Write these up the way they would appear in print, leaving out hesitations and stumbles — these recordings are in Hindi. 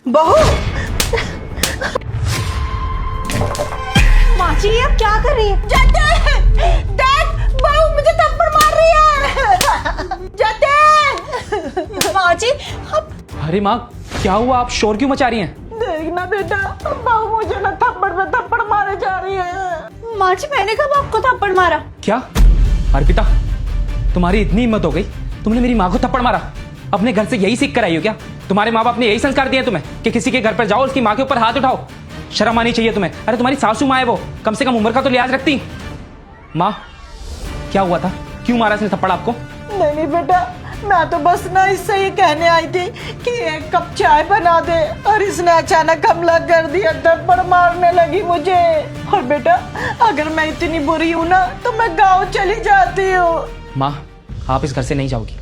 बहू, माँ जी आप क्या कर रही है? देख, बहू मुझे थप्पड़ मार रही है। जाते माँ जी आप। अरे माँ क्या हुआ, आप शोर क्यों मचा रही हैं? देखना बेटा, बहू मुझे ना थप्पड़ पे थप्पड़ मारे जा रही है। माँ जी मैंने कब आपको थप्पड़ मारा? क्या अर्पिता, तुम्हारी इतनी हिम्मत हो गई, तुमने मेरी माँ को थप्पड़ मारा? अपने घर से यही सीख कर आई हो क्या? तुम्हारे माँ बाप ने यही संस्कार दिए तुम्हें कि किसी के घर पर जाओ उसकी माँ के ऊपर हाथ उठाओ? शर्म आनी चाहिए तुम्हें। अरे तुम्हारी सासू माँ है वो, कम से कम उम्र का तो लिहाज रखती। माँ क्या हुआ था, क्यों मारा इसने थप्पड़ आपको? नहीं बेटा, मैं तो बस ना इससे ये कहने आई थी कि एक कप चाय बना दे, और इसने अचानक हमला कर दिया, थप्पड़ मारने लगी मुझे। और बेटा अगर मैं इतनी बुरी हूँ ना तो मैं गाँव चली जाती हूँ। माँ आप इस घर से नहीं जाओगी।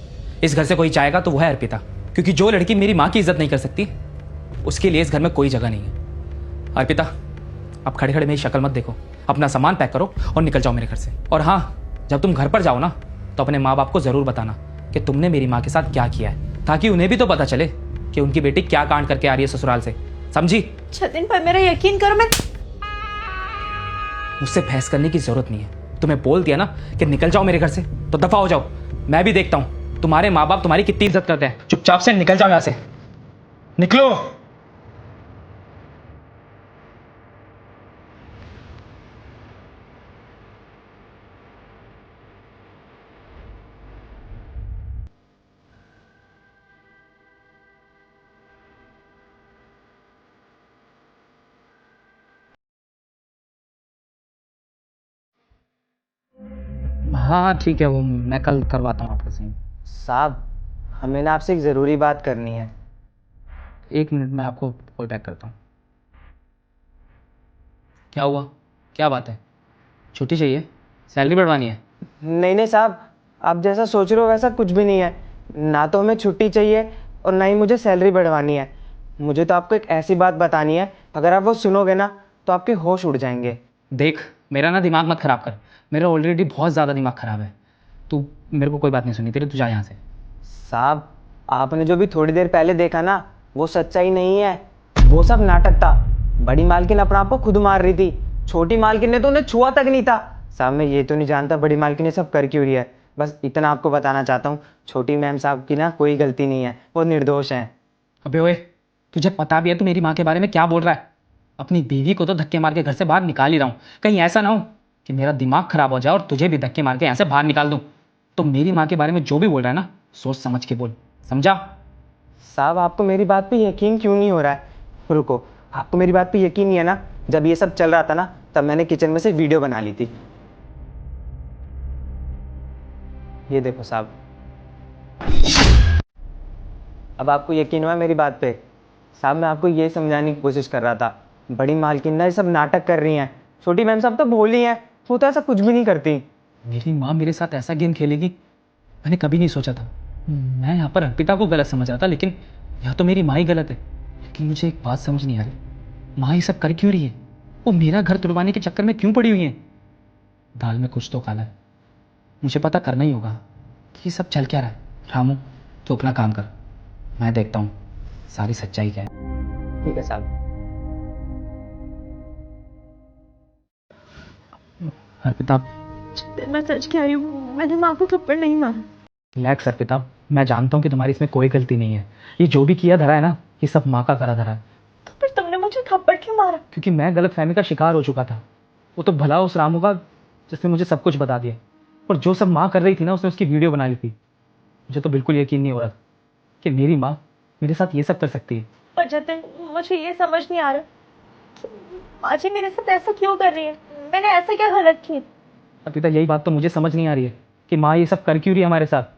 इस घर से कोई जाएगा तो वो है अर्पिता, क्योंकि जो लड़की मेरी माँ की इज्जत नहीं कर सकती उसके लिए इस घर में कोई जगह नहीं है। अर्पिता आप खड़े खड़े मेरी शक्ल मत देखो, अपना सामान पैक करो और निकल जाओ मेरे घर से। और हाँ, जब तुम घर पर जाओ ना तो अपने माँ बाप को जरूर बताना कि तुमने मेरी माँ के साथ क्या किया है, ताकि उन्हें भी तो पता चले कि उनकी बेटी क्या कांड करके आ रही है ससुराल से। समझी? जतिन पर मेरा यकीन करो, मैं मुझसे बहस करने की जरूरत नहीं है। तुम्हें बोल दिया ना कि निकल जाओ मेरे घर से, तो दफा हो जाओ। मैं भी देखता हूँ तुम्हारे माँ बाप तुम्हारी कितनी इज्जत करते हैं। चुपचाप से निकल जाओ यहाँ से, निकलो। हाँ ठीक है, वो मैं कल करवाता हूँ आपका सही। साहब हमें ना आपसे एक ज़रूरी बात करनी है। एक मिनट में आपको कॉल बैक करता हूँ। क्या हुआ, क्या बात है? छुट्टी चाहिए, सैलरी बढ़वानी है? नहीं नहीं साहब, आप जैसा सोच रहे हो वैसा कुछ भी नहीं है। ना तो हमें छुट्टी चाहिए और ना ही मुझे सैलरी बढ़वानी है। मुझे तो आपको एक ऐसी बात बतानी है, अगर आप वो सुनोगे ना तो आपके होश उड़ जाएंगे। देख मेरा ना दिमाग मत खराब कर, मेरा ऑलरेडी बहुत ज़्यादा दिमाग खराब है। तू मेरे को कोई बात नहीं सुनी तेरी, तू जा यहाँ से। साहब आपने जो भी थोड़ी देर पहले देखा ना वो सच्चाई नहीं है, वो सब नाटक था। बड़ी मालकिन अपने आप को खुद मार रही थी, छोटी मालकिन ने तो उन्हें छुआ तक नहीं था। साहब मैं ये तो नहीं जानता बड़ी मालकिन ने सब कर क्यों रही है, बस इतना आपको बताना चाहता हूँ, छोटी मैम साहब की ना कोई गलती नहीं है, वो निर्दोष हैं। अबे ओए, तुझे पता भी है तू मेरी माँ के बारे में क्या बोल रहा है? अपनी बीवी को तो धक्के मार के घर से बाहर निकाल ही रहा हूँ, कहीं ऐसा ना हो कि मेरा दिमाग खराब हो जाए और तुझे भी धक्के मार के यहाँ से बाहर निकाल दूँ। तो मेरी माँ के बारे में जो भी बोल रहा है ना, सोच समझ के बोल, समझा? साहब आपको मेरी बात पे यकीन क्यों नहीं हो रहा है? रुको, आपको मेरी बात पे यकीन नहीं है ना? जब ये सब चल रहा था ना तब मैंने किचन में से वीडियो बना ली थी, ये देखो साहब। अब आपको यकीन हुआ मेरी बात पे? साहब मैं आपको ये समझाने की कोशिश कर रहा था, बड़ी मालकिन ना ये सब नाटक कर रही हैं, छोटी मैम साहब तो भोली हैं, वो तो ऐसा कुछ भी नहीं करती। मेरी माँ मेरे साथ ऐसा गेम खेलेगी मैंने कभी नहीं सोचा था। मैं यहाँ पर अर्पिता को गलत समझ रहा था, लेकिन यहाँ तो मेरी माँ ही गलत है। लेकिन मुझे एक बात समझ नहीं आ रही, माँ ये सब कर क्यों रही है? वो मेरा घर तुड़वाने के चक्कर में क्यों पड़ी हुई है? दाल में कुछ तो काला है, मुझे पता करना ही होगा कि ये सब चल क्या रहा है। रामू तो अपना काम कर, मैं देखता हूँ सारी सच्चाई क्या है। ठीक है साहब। अर्पिता मैं सच कह रही हूँ, मैंने माँ को थप्पड़ नहीं मारा। रिलैक्स अर्पिता, मैं जानता हूँ कि तुम्हारी इसमें कोई गलती नहीं है। ये जो भी किया धरा है ना, ये सब माँ का करा धरा है। तो फिर तुमने मुझे थप्पड़ क्यों मारा? क्योंकि मैं गलतफहमी का शिकार हो चुका था। वो तो भला उस रामू का जिसने मुझे सब कुछ बता दिया, और जो सब माँ कर रही थी ना उसने उसकी वीडियो बना ली थी। मुझे तो बिल्कुल यकीन नहीं हो रहा कि मेरी माँ मेरे साथ ये सब कर सकती है। पर जतिन मुझे ये समझ नहीं आ रहा कि माँ जी मेरे साथ ऐसा क्यों कर रही है, मैंने ऐसा क्या गलत किया? अर्पिता यही बात तो मुझे समझ नहीं आ रही है कि माँ ये सब कर क्यों रही है हमारे साथ।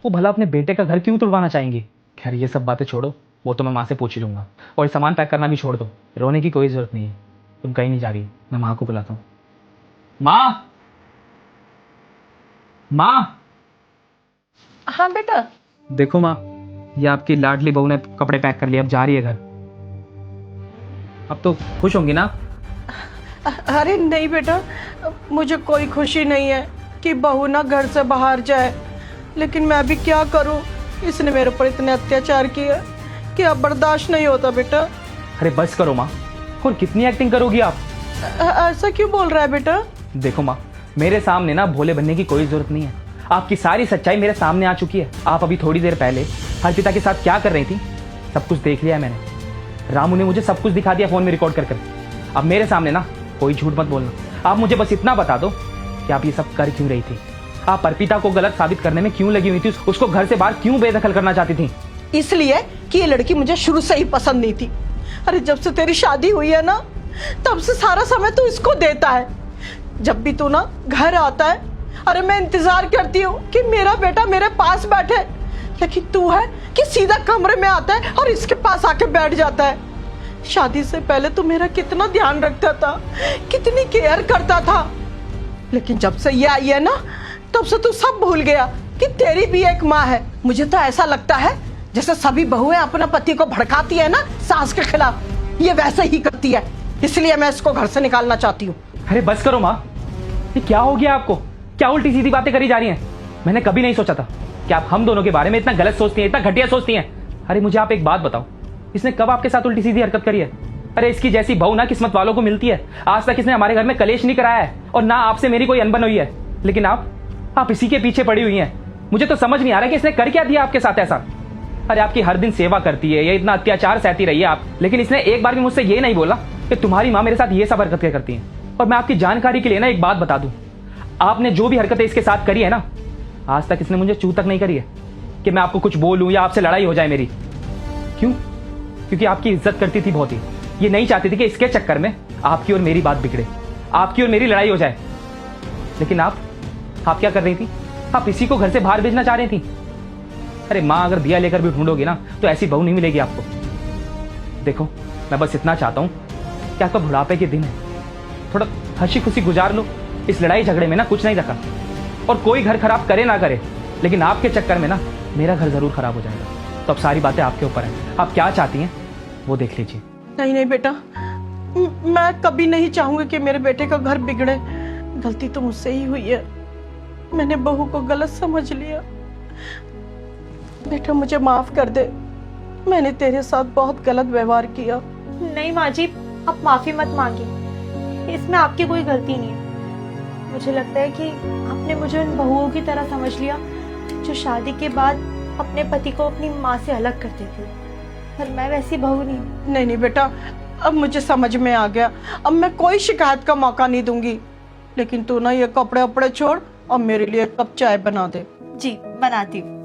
वो भला अपने बेटे का घर क्यों तुड़वाना चाहेंगी? खैर ये सब बातें छोड़ो, वो तो मैं माँ से पूछ ही लूँगा। और सामान पैक करना भी छोड़ दो, रोने की कोई ज़रूरत नहीं है। तुम कहीं नहीं जा रही, मैं माँ को बुलाता हूँ। माँ, माँ। हाँ बेटा। देखो माँ, ये आपकी लाडली बहू ने कपड़े पैक कर लिए, अब जा रही है घर। अब तो खुश होंगी ना? अरे नहीं बेटा, मुझे कोई खुशी नहीं है कि बहू ना घर से बाहर जाए, लेकिन मैं भी क्या करूं, इसने मेरे ऊपर इतने अत्याचार किए कि अब बर्दाश्त नहीं होता बेटा। अरे बस करो माँ, और कितनी एक्टिंग करोगी आप? ऐसा क्यों बोल रहा है बेटा? देखो माँ, मेरे सामने ना भोले बनने की कोई जरूरत नहीं है। आपकी सारी सच्चाई मेरे सामने आ चुकी है। आप अभी थोड़ी देर पहले अर्पिता के साथ क्या कर रही थी, सब कुछ देख लिया है मैंने। रामू ने मुझे सब कुछ दिखा दिया फोन में रिकॉर्ड कर। अब मेरे सामने ना कोई झूठ मत बोलना। आप मुझे बस इतना बता दो कि आप ये सब कर क्यों रही थी। आप अर्पिता को गलत साबित करने में क्यों लगी हुई थी? उसको घर से बाहर क्यों बेदखल करना चाहती थी? इसलिए कि ये लड़की मुझे शुरू से ही पसंद नहीं थी। अरे जब से तेरी शादी हुई है ना, तब से सारा समय तू इसको देता है। जब भी तू ना घर आता है, अरे मैं इंतजार करती हूँ कि मेरा बेटा मेरे पास बैठे, लेकिन तू है कि सीधा कमरे में आता है और इसके पास आके बैठ जाता है। शादी से पहले तू मेरा कितना ध्यान रखता था, कितनी केयर करता था, लेकिन जब से ये आई है ना, तब से तू सब भूल गया कि तेरी भी एक माँ है। मुझे तो ऐसा लगता है जैसे सभी बहुएं अपने पति को भड़काती है ना सास के खिलाफ, ये वैसे ही करती है। इसलिए मैं इसको घर से निकालना चाहती हूँ। अरे बस करो माँ, ये क्या हो गया आपको? क्या उल्टी सीधी बातें करी जा रही हैं? मैंने कभी नहीं सोचा था कि आप हम दोनों के बारे में इतना गलत सोचती हैं, इतना घटिया सोचती हैं। अरे मुझे आप एक बात बताओ, इसने कब आपके साथ उल्टी सीधी हरकत करी है? अरे इसकी जैसी बहू ना किस्मत वालों को मिलती है। आज तक इसने हमारे घर में कलेश नहीं कराया है और ना आपसे मेरी कोई अनबन हुई है, लेकिन आप इसी के पीछे पड़ी हुई हैं। मुझे तो समझ नहीं आ रहा कि इसने कर क्या दिया आपके साथ ऐसा। अरे आपकी हर दिन सेवा करती है, ये इतना अत्याचार सहती रही है आप, लेकिन इसने एक बार भी मुझसे ये नहीं बोला कि तुम्हारी माँ मेरे साथ ये सब हरकतें करती हैं। और मैं आपकी जानकारी के लिए ना एक बात बता दूं, आपने जो भी हरकतें इसके साथ करी है ना, आज तक इसने मुझे चू तक नहीं करी है कि मैं आपको कुछ बोलूं या आपसे लड़ाई हो जाए मेरी। क्यों? क्योंकि आपकी इज्जत करती थी बहुत ही। ये नहीं चाहती थी कि इसके चक्कर में आपकी और मेरी बात बिगड़े, आपकी और मेरी लड़ाई हो जाए। लेकिन आप क्या कर रही थी? आप इसी को घर से बाहर भेजना चाह रही थी। अरे माँ, अगर दिया लेकर भी ढूंढोगी ना तो ऐसी बहू नहीं मिलेगी आपको। देखो, मैं बस इतना चाहता हूँ कि आपका बुढ़ापे के दिन है, थोड़ा हंसी खुशी गुजार लो। इस लड़ाई झगड़े में ना कुछ नहीं रखा, और कोई घर खराब करे ना करे, लेकिन आपके चक्कर में ना मेरा घर जरूर खराब हो जाएगा। तो अब सारी बातें आपके ऊपर हैं, आप क्या चाहती हैं वो देख लीजिए। नहीं नहीं बेटा, मैं कभी नहीं चाहूंगी कि मेरे बेटे का घर बिगड़े। गलती तो मुझसे ही हुई है, मैंने बहू को गलत समझ लिया। बेटा मुझे माफ कर दे, मैंने तेरे साथ बहुत गलत व्यवहार किया। नहीं माँ जी, आप माफी मत मांगिए, इसमें आपकी कोई गलती नहीं है। मुझे लगता है कि आपने मुझे उन बहुओं की तरह समझ लिया जो शादी के बाद अपने पति को अपनी माँ से अलग कर देती है, पर मैं वैसी बहू नहीं हूँ। नहीं नहीं बेटा, अब मुझे समझ में आ गया। अब मैं कोई शिकायत का मौका नहीं दूंगी, लेकिन तू ना ये कपड़े वपड़े छोड़ और मेरे लिए एक कप चाय बना दे। जी बनाती हूँ।